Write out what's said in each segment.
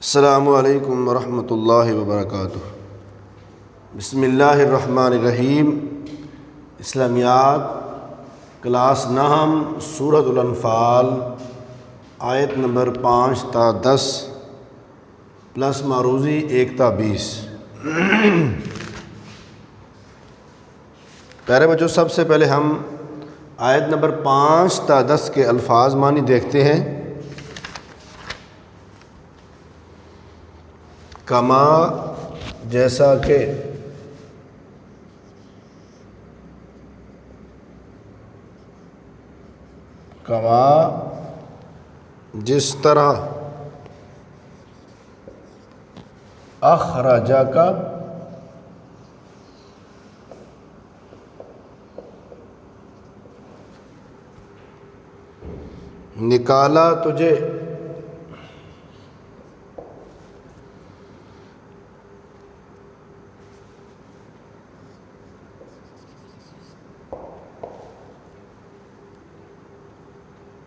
السلام علیکم ورحمۃ اللہ وبرکاتہ۔ بسم اللہ الرحمن الرحیم۔ اسلامیات کلاس نہم سورۃ الانفال آیت نمبر 5 تا 10 پلس معروضی 1 تا 20۔ پیارے بچوں، سب سے پہلے ہم آیت نمبر 5 تا 10 کے الفاظ معنی دیکھتے ہیں۔ کما جیسا کہ، کما جس طرح، اخرجا کا نکالا تجھے،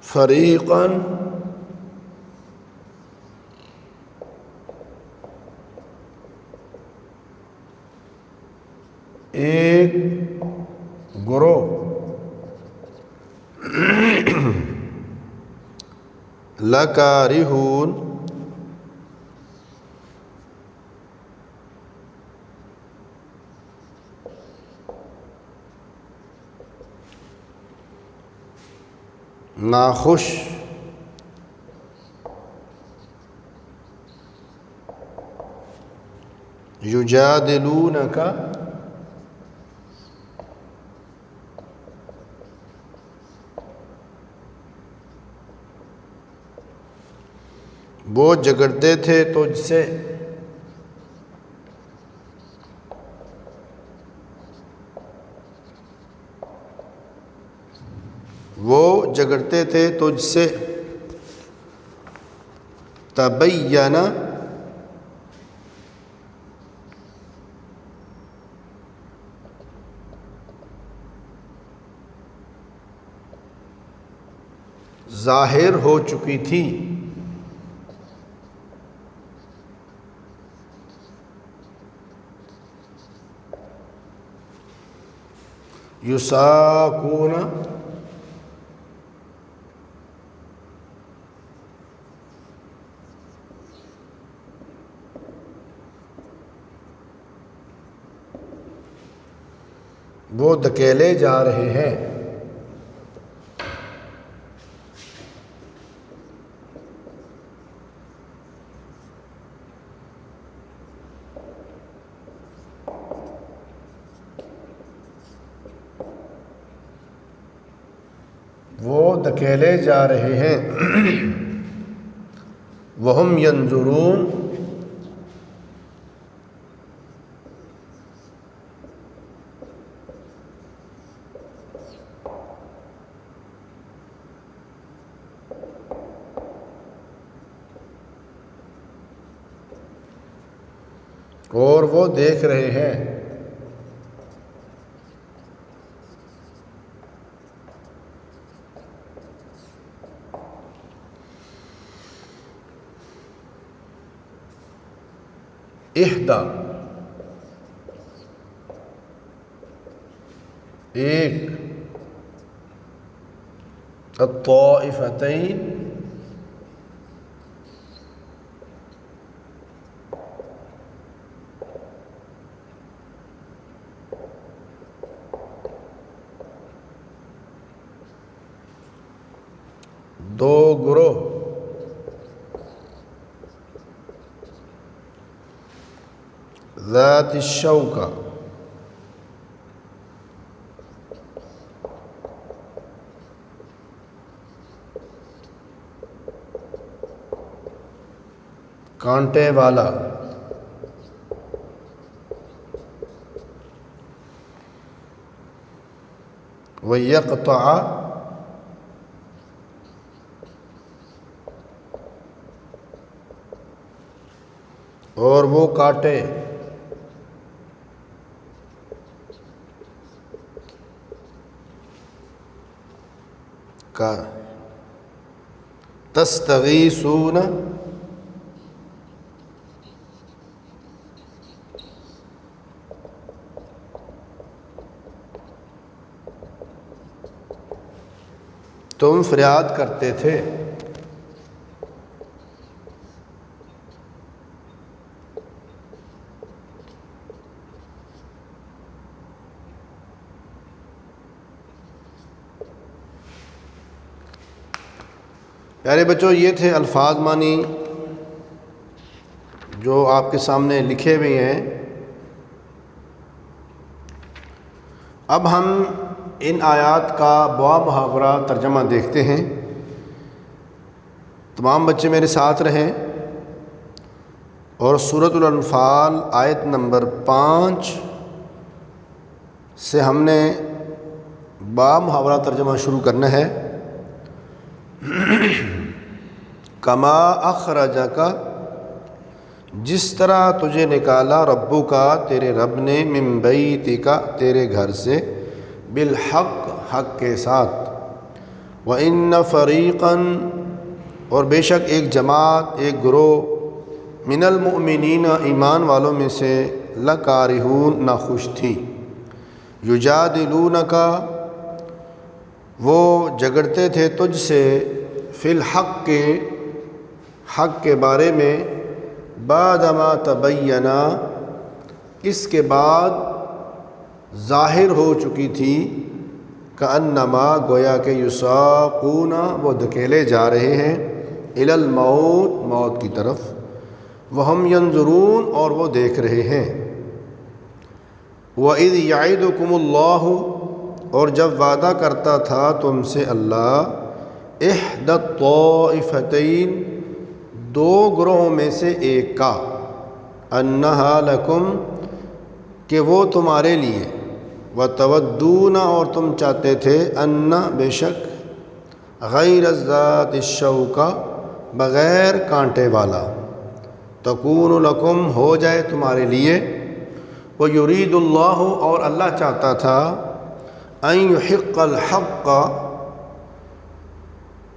فریقاً ایک گروہ، لکارہون ناخوش، یجادلونک وہ جھگڑتے تھے تجھ سے، وہ جھگڑتے تھے تجھ سے، تبین ظاہر ہو چکی تھی، یساقون وہ دھکیلے جا رہے ہیں، وہ دھکیلے جا رہے ہیں، وہم ینظرون اور وہ دیکھ رہے ہیں، احدا ایک، الطائفتین دو گروہ، ذات الشوکہ کانٹے والا، وَيَقْطَعَ اور وہ کاٹے، کا تستغیثون تم فریاد کرتے تھے۔ پیارے بچوں، یہ تھے الفاظ معنی جو آپ کے سامنے لکھے ہوئے ہیں۔ اب ہم ان آیات کا بوا محاورہ ترجمہ دیکھتے ہیں۔ تمام بچے میرے ساتھ رہیں اور سورۃ الانفال آیت نمبر 5 سے ہم نے بوا محاورہ ترجمہ شروع کرنا ہے۔ کما اخرجک، جس طرح تجھے نکالا ربو کا، تیرے رب نے، من بیتک، تیرے گھر سے، بالحق، حق کے ساتھ، وَإِنَّ فَرِيقًا، اور بے شک ایک جماعت، ایک گروہ، من المؤمنین، ایمان والوں میں سے، لَکارہون، ناخوش تھی، یجادلونک، وہ جھگڑتے تھے تجھ سے، فی الحق، حق کے بارے میں، بعدما تبینہ، اس کے بعد ظاہر ہو چکی تھی، کأنما، گویا کہ یساقون، وہ دھکیلے جا رہے ہیں، الی الموت، موت کی طرف، وہم ینظرون، اور وہ دیکھ رہے ہیں۔ وَإِذْ یعدکم اللہ، اور جب وعدہ کرتا تھا تم سے اللہ، احدی الطائفتین، دو گروہوں میں سے ایک کا، انہا لکم، کہ وہ تمہارے لیے، وتودون، اور تم چاہتے تھے، ان، بے شک، غیر ذات الشوکہ، بغیر کانٹے والا، تکون لکم، ہو جائے تمہارے لیے، ویرید اللہ، اور اللہ چاہتا تھا، ان یحق الحق،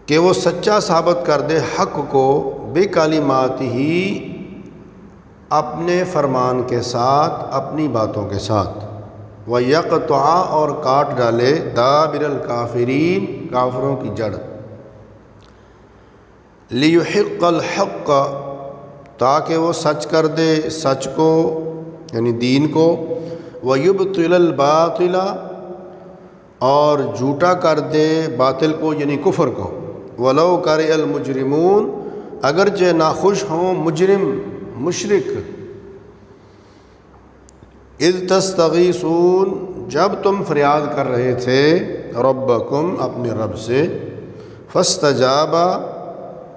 کہ وہ سچا ثابت کر دے حق کو، بکلماتہ، اپنے فرمان کے ساتھ، اپنی باتوں کے ساتھ، وَيَقْطَعَ، اور کاٹ ڈالے، دابر الکافرین، کافروں کی جڑ، لِيُحِقَّ الْحَقَّ، تاکہ وہ سچ کر دے سچ کو، یعنی دین کو، وَيُبْطِلَ الْبَاطِلَ، اور جھوٹا کر دے باطل کو، یعنی کفر کو، وَلَوْ كَرِهَ الْمُجْرِمُونَ، اگرچہ ناخوش ہوں مجرم، مشرک۔ اذ تستغیثون، جب تم فریاد کر رہے تھے، ربکم، اپنے رب سے، فاستجاب،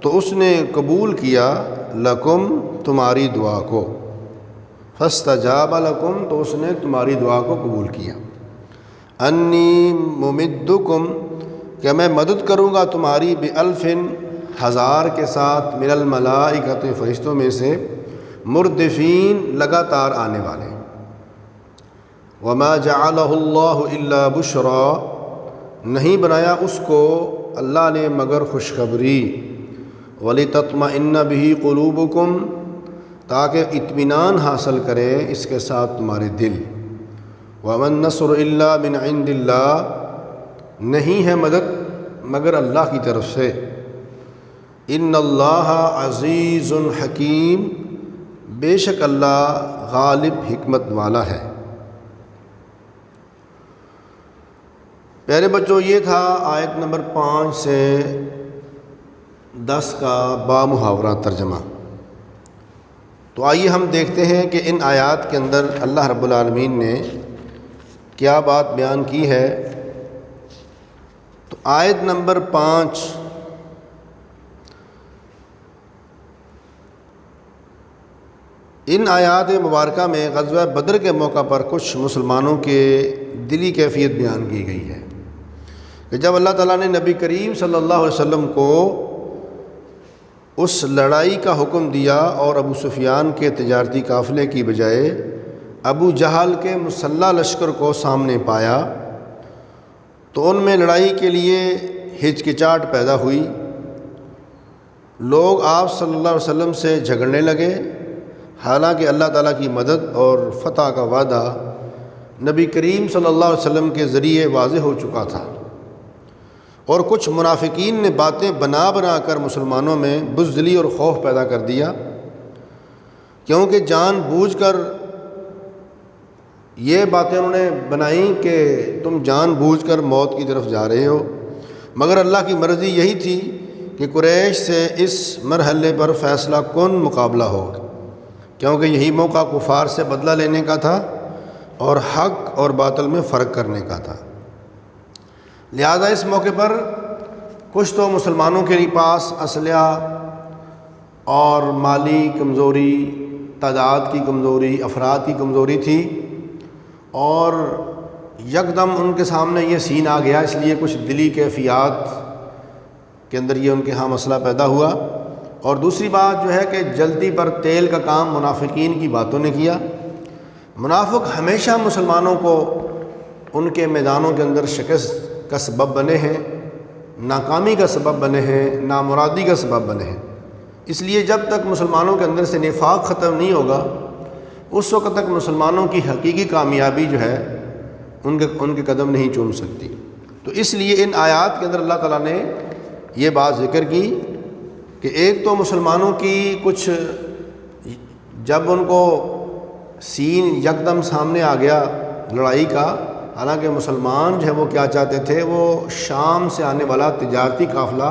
تو اس نے قبول کیا، لکم، تمہاری دعا کو، فاستجاب لکم، تو اس نے تمہاری دعا کو قبول کیا، انی ممدکم، کہ میں مدد کروں گا تمہاری، بِأَلْفٍ، 1000 کے ساتھ، من الملائکۃ، فرشتوں میں سے، مردفین، لگاتار آنے والے، وما جعلہ اللہ الا بشرا، نہیں بنایا اس کو اللہ نے مگر خوشخبری، وَلِتَطْمَئِنَّ بِهِ قُلُوبُكُمْ، تاکہ اطمینان حاصل کریں اس کے ساتھ تمہارے دل، وَمَا النَّصْرُ إِلَّا مِنْ عِنْدِ اللَّهِ، نہیں ہے مدد مگر اللہ کی طرف سے، ان اللہ عزیز حکیم، بے شک اللہ غالب حکمت والا ہے۔ پیارے بچوں، یہ تھا آیت نمبر 5 سے 10 کا با محاورہ ترجمہ۔ تو آئیے ہم دیکھتے ہیں کہ ان آیات کے اندر اللہ رب العالمین نے کیا بات بیان کی ہے۔ تو آیت نمبر 5، ان آیات مبارکہ میں غزوہ بدر کے موقع پر کچھ مسلمانوں کے دلی کیفیت بیان کی گئی ہے کہ جب اللہ تعالیٰ نے نبی کریم صلی اللہ علیہ وسلم کو اس لڑائی کا حکم دیا اور ابو سفیان کے تجارتی قافلے کی بجائے ابو جہل کے مسلح لشکر کو سامنے پایا تو ان میں لڑائی کے لیے ہچکچاہٹ پیدا ہوئی۔ لوگ آپ صلی اللہ علیہ وسلم سے جھگڑنے لگے، حالانکہ اللہ تعالیٰ کی مدد اور فتح کا وعدہ نبی کریم صلی اللہ علیہ وسلم کے ذریعے واضح ہو چکا تھا، اور کچھ منافقین نے باتیں بنا بنا کر مسلمانوں میں بزدلی اور خوف پیدا کر دیا، کیونکہ جان بوجھ کر یہ باتیں انہوں نے بنائیں کہ تم جان بوجھ کر موت کی طرف جا رہے ہو، مگر اللہ کی مرضی یہی تھی کہ قریش سے اس مرحلے پر فیصلہ کن مقابلہ ہو، کیونکہ یہی موقع کفار سے بدلہ لینے کا تھا اور حق اور باطل میں فرق کرنے کا تھا۔ لہذا اس موقع پر کچھ تو مسلمانوں کے پاس اسلحہ اور مالی کمزوری، تعداد کی کمزوری، افراد کی کمزوری تھی، اور یکدم ان کے سامنے یہ سین آ گیا، اس لیے کچھ دلی کیفیات کے اندر یہ ان کے ہاں مسئلہ پیدا ہوا۔ اور دوسری بات جو ہے کہ جلدی پر تیل کا کام منافقین کی باتوں نے کیا۔ منافق ہمیشہ مسلمانوں کو ان کے میدانوں کے اندر شکست کا سبب بنے ہیں، ناکامی کا سبب بنے ہیں، نامرادی کا سبب بنے ہیں۔ اس لیے جب تک مسلمانوں کے اندر سے نفاق ختم نہیں ہوگا، اس وقت تک مسلمانوں کی حقیقی کامیابی جو ہے ان کے قدم نہیں چوم سکتی۔ تو اس لیے ان آیات کے اندر اللہ تعالیٰ نے یہ بات ذکر کی کہ ایک تو مسلمانوں کی کچھ، جب ان کو سین یکدم سامنے آ گیا لڑائی کا، حالانکہ مسلمان جو ہے وہ کیا چاہتے تھے، وہ شام سے آنے والا تجارتی قافلہ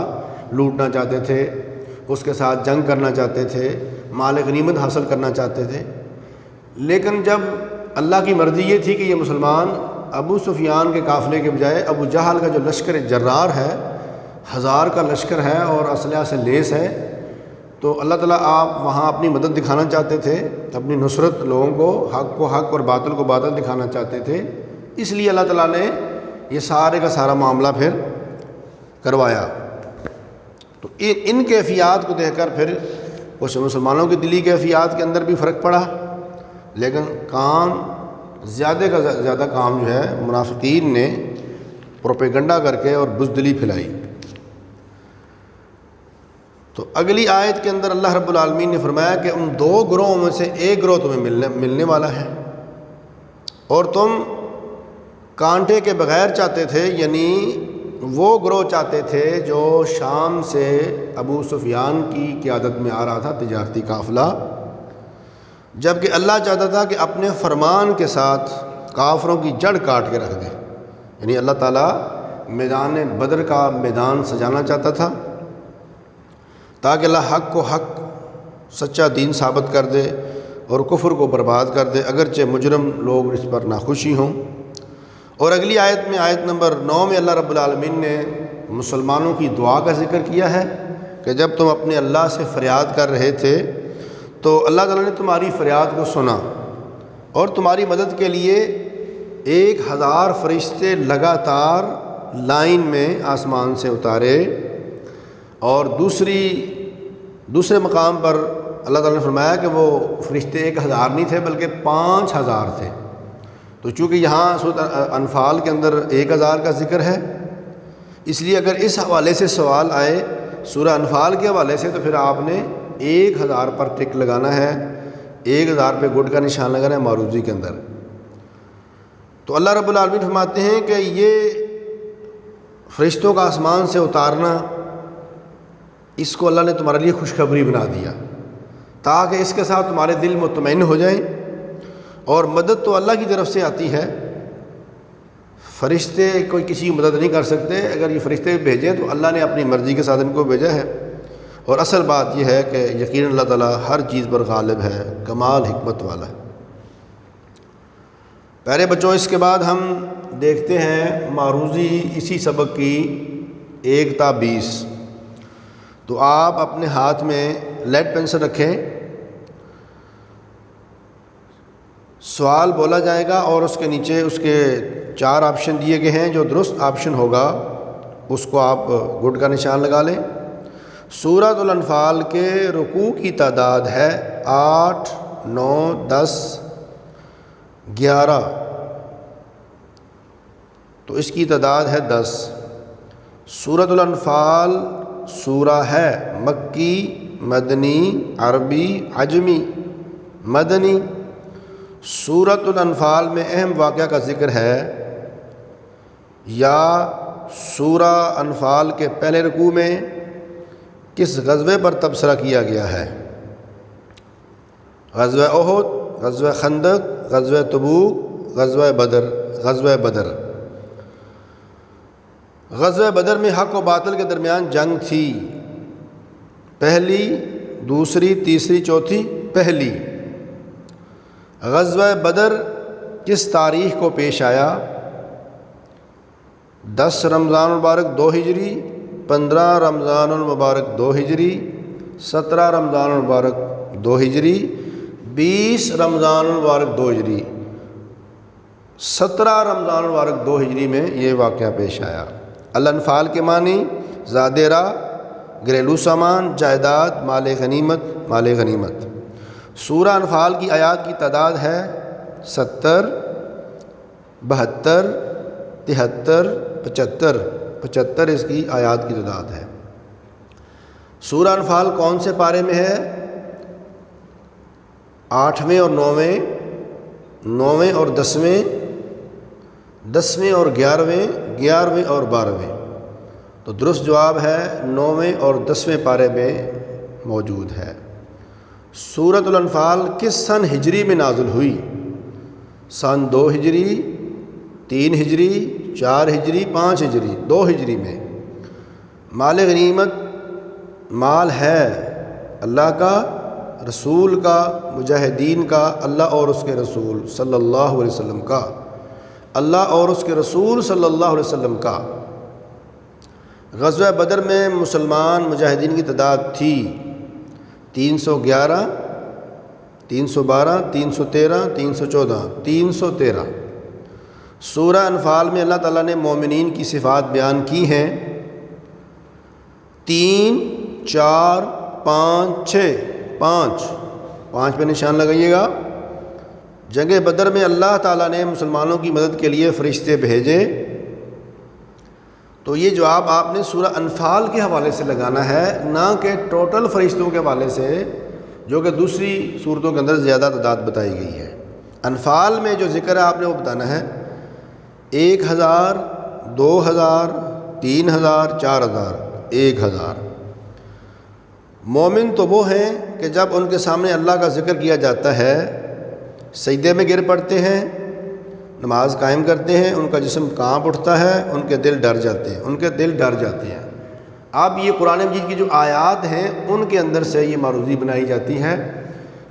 لوٹنا چاہتے تھے، اس کے ساتھ جنگ کرنا چاہتے تھے، مال غنیمت حاصل کرنا چاہتے تھے۔ لیکن جب اللہ کی مرضی یہ تھی کہ یہ مسلمان ابو سفیان کے قافلے کے بجائے ابو جہل کا جو لشکر جرار ہے، 1000 کا لشکر ہے اور اسلحہ سے لیس ہے، تو اللہ تعالیٰ آپ وہاں اپنی مدد دکھانا چاہتے تھے، اپنی نصرت لوگوں کو حق اور باطل کو باطل دکھانا چاہتے تھے، اس لیے اللہ تعالیٰ نے یہ سارے کا سارا معاملہ پھر کروایا۔ تو ان کیفیات کو دیکھ کر پھر کچھ مسلمانوں کی دلی کیفیات کے اندر بھی فرق پڑا، لیکن کام زیادہ کا زیادہ کام جو ہے منافقین نے پروپیگنڈا کر کے اور بزدلی پھیلائی۔ تو اگلی آیت کے اندر اللہ رب العالمین نے فرمایا کہ ان 2 گروہوں میں سے ایک گروہ تمہیں ملنے والا ہے، اور تم کانٹے کے بغیر چاہتے تھے، یعنی وہ گروہ چاہتے تھے جو شام سے ابو سفیان کی قیادت میں آ رہا تھا تجارتی قافلہ، جبکہ اللہ چاہتا تھا کہ اپنے فرمان کے ساتھ کافروں کی جڑ کاٹ کے رکھ دے۔ یعنی اللہ تعالیٰ میدان بدر کا میدان سجانا چاہتا تھا تاکہ اللہ حق کو حق، سچا دین ثابت کر دے اور کفر کو برباد کر دے، اگرچہ مجرم لوگ اس پر ناخوشی ہوں۔ اور اگلی آیت میں، آیت نمبر 9 میں اللہ رب العالمین نے مسلمانوں کی دعا کا ذکر کیا ہے کہ جب تم اپنے اللہ سے فریاد کر رہے تھے تو اللہ تعالیٰ نے تمہاری فریاد کو سنا اور تمہاری مدد کے لیے 1000 فرشتے لگاتار لائن میں آسمان سے اتارے۔ اور دوسرے مقام پر اللہ تعالیٰ نے فرمایا کہ وہ فرشتے 1000 نہیں تھے بلکہ 5000 تھے۔ تو چونکہ یہاں سورۃ انفال کے اندر 1000 کا ذکر ہے، اس لیے اگر اس حوالے سے سوال آئے سورہ انفال کے حوالے سے تو پھر آپ نے 1000 پر ٹک لگانا ہے، 1000 پہ گڈ کا نشان لگانا ہے معروضی کے اندر۔ تو اللہ رب العالمین فرماتے ہیں کہ یہ فرشتوں کا آسمان سے اتارنا، اس کو اللہ نے تمہارے لیے خوشخبری بنا دیا تاکہ اس کے ساتھ تمہارے دل مطمئن ہو جائیں۔ اور مدد تو اللہ کی طرف سے آتی ہے، فرشتے کوئی کسی کی مدد نہیں کر سکتے، اگر یہ فرشتے بھیجیں تو اللہ نے اپنی مرضی کے ساتھ ان کو بھیجا ہے۔ اور اصل بات یہ ہے کہ یقیناً اللہ تعالیٰ ہر چیز پر غالب ہے، کمال حکمت والا ہے۔ پیارے بچوں، اس کے بعد ہم دیکھتے ہیں معروضی اسی سبق کی 1 تا 20۔ تو آپ اپنے ہاتھ میں لیڈ پینسل رکھیں، سوال بولا جائے گا اور اس کے نیچے اس کے 4 آپشن دیے گئے ہیں، جو درست آپشن ہوگا اس کو آپ گڈ کا نشان لگا لیں۔ سورۃ الانفال کے رکوع کی تعداد ہے 8، 9، 10، 11، تو اس کی تعداد ہے 10۔ سورۃ الانفال سورہ ہے مکی، مدنی، عربی، عجمی۔ مدنی سورۃ الانفال میں اہم واقعہ کا ذکر ہے، یا سورہ انفال کے پہلے رکوع میں کس غزوے پر تبصرہ کیا گیا ہے؟ غزوہ احد، غزوہ خندق، غزوہ تبوک، غزوہ بدر۔ غزوہ بدر، غزوہ بدر میں حق و باطل کے درمیان جنگ تھی، پہلی، دوسری، تیسری، چوتھی، پہلی۔ غزوہ بدر کس تاریخ کو پیش آیا؟ 10 رمضان المبارک 2 ہجری، 15 رمضان المبارک 2 ہجری، 17 رمضان المبارک 2 ہجری، 20 رمضان المبارک 2 ہجری۔ 17 رمضان المبارک 2 ہجری میں یہ واقعہ پیش آیا۔ الانفال کے معنی زاد راہ، گھریلو سامان، جائیداد، مال غنیمت، مال غنیمت۔ سورہ انفال کی آیات کی تعداد ہے 70، 72، 73، 75۔ 75 اس کی آیات کی تعداد ہے۔ سورہ انفال کون سے پارے میں ہے؟ 8ویں اور 9ویں، 9ویں اور 10ویں، 10ویں اور 11ویں، 11ویں اور 12ویں۔ تو درست جواب ہے 9ویں اور 10ویں پارے میں موجود ہے۔ سورۃ الانفال کس سن ہجری میں نازل ہوئی؟ سن 2 ہجری، 3 ہجری، 4 ہجری، 5 ہجری، 2 ہجری میں۔ مال غنیمت مال ہے اللہ کا، رسول کا، مجاہدین کا، اللہ اور اس کے رسول صلی اللہ علیہ وسلم کا، اللہ اور اس کے رسول صلی اللہ علیہ وسلم کا۔ غزوہ بدر میں مسلمان مجاہدین کی تعداد تھی 311، 312، 313، 314، 313۔ سورہ انفال میں اللہ تعالیٰ نے مومنین کی صفات بیان کی ہیں 3، 4، 5، 6۔ 5 پہ نشان لگائیے گا۔ جنگ بدر میں اللہ تعالیٰ نے مسلمانوں کی مدد کے لیے فرشتے بھیجے، تو یہ جواب آپ نے سورہ انفال کے حوالے سے لگانا ہے، نہ کہ ٹوٹل فرشتوں کے حوالے سے، جو کہ دوسری صورتوں کے اندر زیادہ تعداد بتائی گئی ہے۔ انفال میں جو ذکر ہے آپ نے وہ بتانا ہے 1000، 2000، 3000، 4000، 1000۔ مومن تو وہ ہیں کہ جب ان کے سامنے اللہ کا ذکر کیا جاتا ہے سجدے میں گر پڑتے ہیں، نماز قائم کرتے ہیں، ان کا جسم کانپ اٹھتا ہے، ان کے دل ڈر جاتے ہیں، ان کے دل ڈر جاتے ہیں۔ اب یہ قرآن مجید کی جو آیات ہیں ان کے اندر سے یہ معروضی بنائی جاتی ہے۔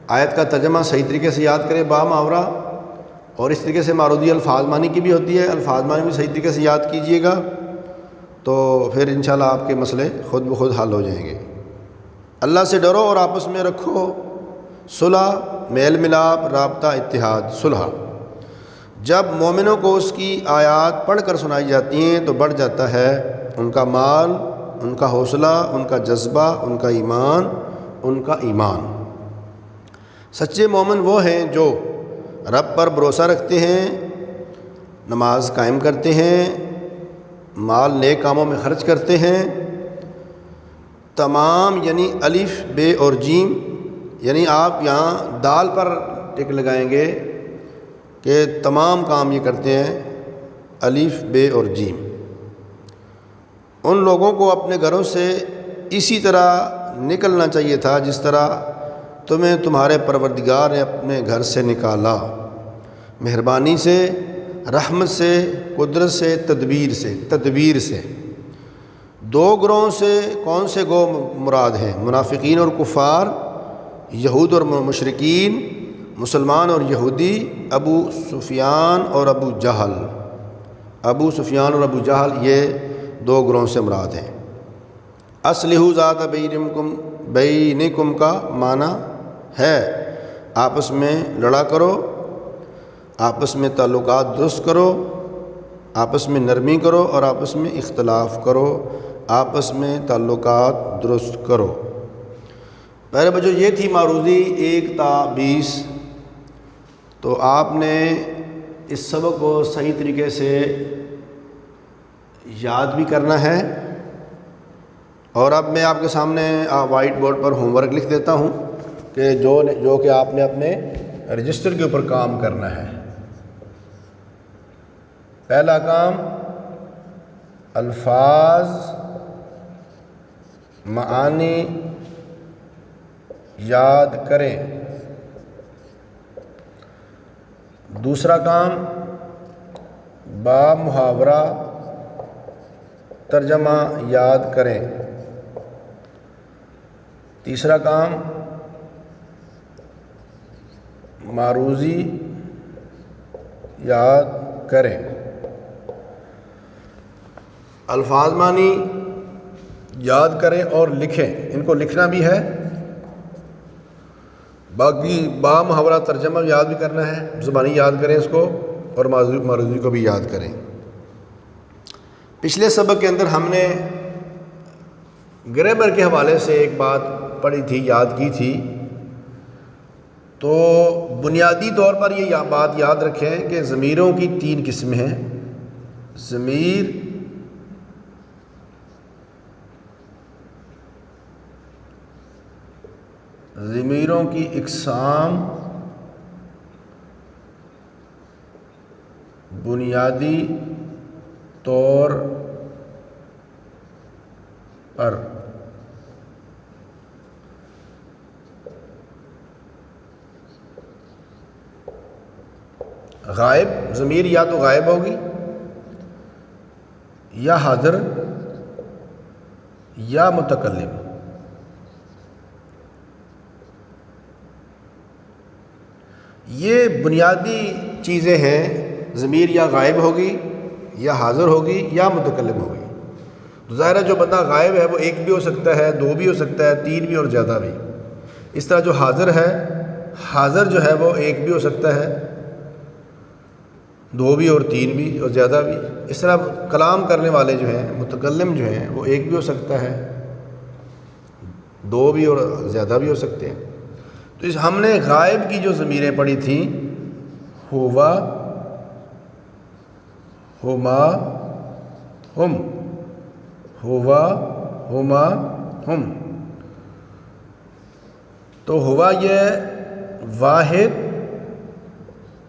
آیت کا ترجمہ صحیح طریقے سے یاد کرے با محاورہ، اور اس طریقے سے معروضی الفاظ معنی کی بھی ہوتی ہے، الفاظ معنی بھی صحیح طریقے سے یاد کیجئے گا تو پھر انشاءاللہ آپ کے مسئلے خود بخود حل ہو جائیں گے۔ اللہ سے ڈرو اور آپس میں رکھو صلح، میل ملاپ، رابطہ، اتحاد، صلح۔ جب مومنوں کو اس کی آیات پڑھ کر سنائی جاتی ہیں تو بڑھ جاتا ہے ان کا مال، ان کا حوصلہ، ان کا جذبہ، ان کا ایمان، ان کا ایمان۔ سچے مومن وہ ہیں جو رب پر بھروسہ رکھتے ہیں، نماز قائم کرتے ہیں، مال نیک کاموں میں خرچ کرتے ہیں۔ تمام یعنی الف، بے اور جیم، یعنی آپ یہاں دال پر ٹک لگائیں گے کہ تمام کام یہ کرتے ہیں الف، بے اور جیم۔ ان لوگوں کو اپنے گھروں سے اسی طرح نکلنا چاہیے تھا جس طرح تمہیں تمہارے پروردگار نے اپنے گھر سے نکالا، مہربانی سے، رحمت سے، قدرت سے، تدبیر سے۔ دو گروہوں سے کون سے گروہ مراد ہیں؟ منافقین اور کفار، یہود اور مشرکین، مسلمان اور یہودی، ابو سفیان اور ابو جہل۔ ابو سفیان اور ابو جہل یہ دو گروہوں سے مراد ہیں۔ اصلحوا ذات بینکم کا معنی ہے آپس میں لڑا کرو، آپس میں تعلقات درست کرو، آپس میں نرمی کرو اور آپس میں اختلاف کرو، آپس میں تعلقات درست کرو۔ پہلے بچوں یہ تھی معروضی 1 تا 20۔ تو آپ نے اس سبق کو صحیح طریقے سے یاد بھی کرنا ہے، اور اب میں آپ کے سامنے وائٹ بورڈ پر ہوم ورک لکھ دیتا ہوں کہ جو کہ آپ نے اپنے رجسٹر کے اوپر کام کرنا ہے۔ پہلا کام الفاظ معانی یاد کریں۔ دوسرا کام با محاورہ ترجمہ یاد کریں۔ تیسرا کام معروضی یاد کریں۔ الفاظ معنی یاد کریں اور لکھیں، ان کو لکھنا بھی ہے، باقی با محاورہ ترجمہ یاد بھی کرنا ہے، زبانی یاد کریں اس کو، اور معروضی کو بھی یاد کریں۔ پچھلے سبق کے اندر ہم نے گرامر کے حوالے سے ایک بات پڑھی تھی، یاد کی تھی، تو بنیادی طور پر یہ بات یاد رکھیں کہ ضمیروں کی 3 قسمیں ہیں۔ ضمیروں کی اقسام بنیادی طور پر غائب ضمیر یا تو غائب ہوگی یا حاضر یا متکلم۔ یہ بنیادی چیزیں ہیں، ضمیر یا غائب ہوگی یا حاضر ہوگی یا متکلم ہوگی۔ تو ظاہر ہے جو بندہ غائب ہے وہ 1 بھی ہو سکتا ہے، 2 بھی ہو سکتا ہے، 3 بھی اور زیادہ بھی۔ اس طرح جو حاضر ہے، حاضر جو ہے وہ 1 بھی ہو سکتا ہے، 2 بھی اور 3 بھی اور زیادہ بھی۔ اس طرح کلام کرنے والے جو ہیں، متکلم جو ہیں، وہ 1 بھی ہو سکتا ہے، 2 بھی اور زیادہ بھی ہو سکتے ہیں۔ تو ہم نے غائب کی جو ضمیریں پڑھی تھیں، ہوا، ہما، ہم، ہوا، ہما، ہم۔ تو ہوا یہ واحد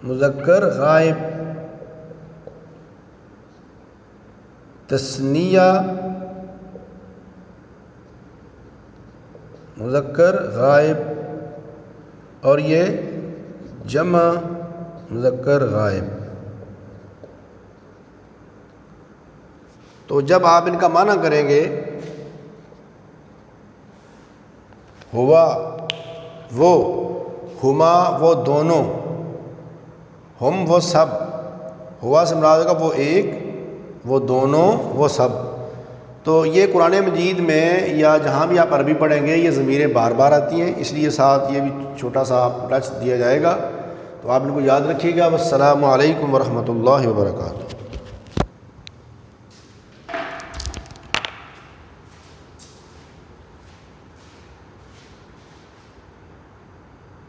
مذکر غائب، تثنیہ مذکر غائب، اور یہ جمع مذکر غائب۔ تو جب آپ ان کا معنی کریں گے، ہوا وہ، ہما وہ دونوں، ہم وہ سب، ہوا سے مراد ہوگا وہ 1، وہ دونوں، وہ سب۔ تو یہ قرآن مجید میں یا جہاں بھی آپ عربی پڑھیں گے یہ ضمیریں بار بار آتی ہیں، اس لیے ساتھ یہ بھی چھوٹا سا آپ ٹچ دیا جائے گا، تو آپ ان کو یاد رکھیے گا۔ والسلام علیکم ورحمۃ اللہ وبرکاتہ۔